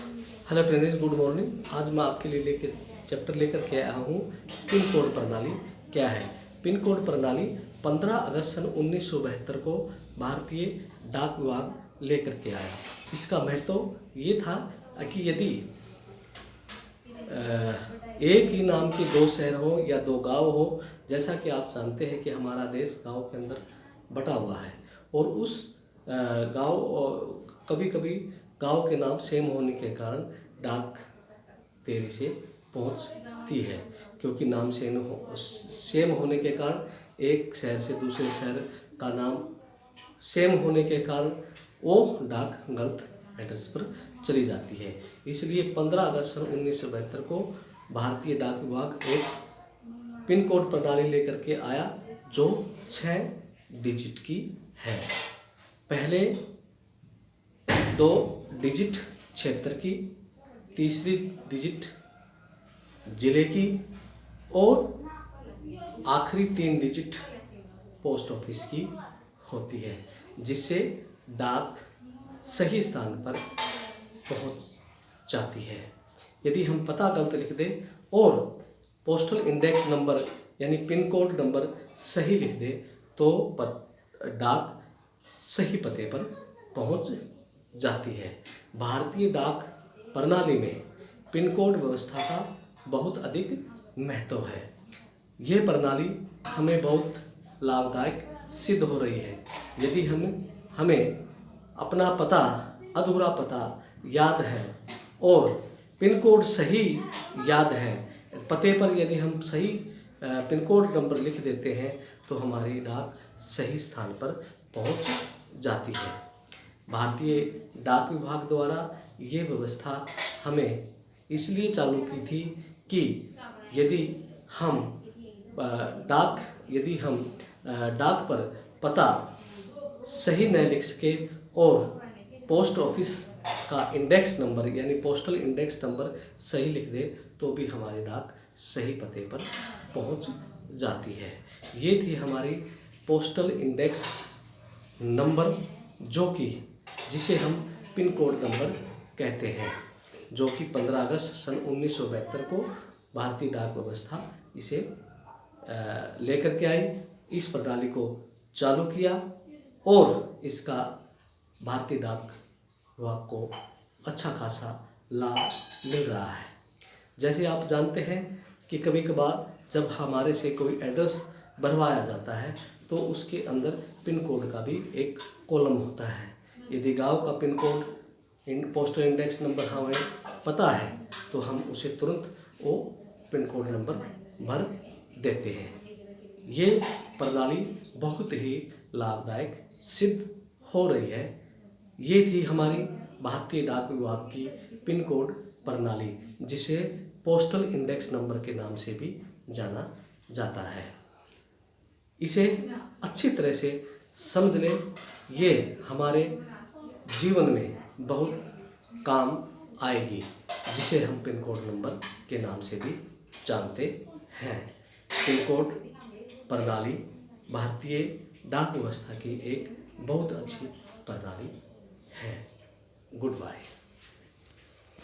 Hello friends, good morning. आज मैं आपके लिए चैप्टर लेकर के आया हूँ पिन कोड प्रणाली क्या है। पिन कोड प्रणाली 15 अगस्त सन 1972 को भारतीय डाक विभाग लेकर के आया। इसका महत्व ये था कि यदि एक ही नाम के दो शहर हो या दो गांव हो, जैसा कि आप जानते हैं कि हमारा देश गांव के अंदर बटा हुआ है और उस गांव कभी कभी गांव के नाम सेम होने के कारण डाक देरी से पहुंचती है, क्योंकि नाम सेम होने के कारण एक शहर से दूसरे शहर का नाम सेम होने के कारण वो डाक गलत एड्रेस पर चली जाती है। इसलिए 15 अगस्त सन 1972 को भारतीय डाक विभाग एक पिन कोड प्रणाली लेकर के आया जो 6 डिजिट की है। पहले 2 डिजिट क्षेत्र की, तीसरी डिजिट जिले की और आखिरी 3 डिजिट पोस्ट ऑफिस की होती है, जिससे डाक सही स्थान पर पहुंच जाती है। यदि हम पता गलत लिख दें और पोस्टल इंडेक्स नंबर यानी पिन कोड नंबर सही लिख दें तो डाक सही पते पर पहुंच जाती है। भारतीय डाक प्रणाली में पिन कोड व्यवस्था का बहुत अधिक महत्व है। ये प्रणाली हमें बहुत लाभदायक सिद्ध हो रही है। यदि हमें अपना पता, अधूरा पता याद है और पिन कोड सही याद है, पते पर यदि हम सही पिन कोड नंबर लिख देते हैं तो हमारी डाक सही स्थान पर पहुंच जाती है। भारतीय डाक विभाग द्वारा ये व्यवस्था हमें इसलिए चालू की थी कि यदि हम डाक पर पता सही न लिख सके और पोस्ट ऑफिस का इंडेक्स नंबर यानी पोस्टल इंडेक्स नंबर सही लिख दे तो भी हमारी डाक सही पते पर पहुंच जाती है। ये थी हमारी पोस्टल इंडेक्स नंबर, जिसे हम पिन कोड नंबर कहते हैं, जो कि 15 अगस्त सन 1972 को भारतीय डाक व्यवस्था इसे लेकर के आई, इस प्रणाली को चालू किया और इसका भारतीय डाक विभाग को अच्छा खासा लाभ मिल रहा है। जैसे आप जानते हैं कि कभी कभार जब हमारे से कोई एड्रेस भरवाया जाता है तो उसके अंदर पिन कोड का भी एक कॉलम होता है। यदि गांव का pin code postal index number हमें पता है तो हम उसे तुरंत वो पिन कोड नंबर भर देते हैं। ये प्रणाली बहुत ही लाभदायक सिद्ध हो रही है। ये थी हमारी भारतीय डाक विभाग की पिन कोड प्रणाली, जिसे पोस्टल इंडेक्स नंबर के नाम से भी जाना जाता है। इसे अच्छी तरह से समझ लें, ये हमारे जीवन में बहुत काम आएगी, जिसे हम पिन कोड नंबर के नाम से भी जानते हैं। पिन कोड प्रणाली भारतीय डाक व्यवस्था की एक बहुत अच्छी प्रणाली है। Good bye.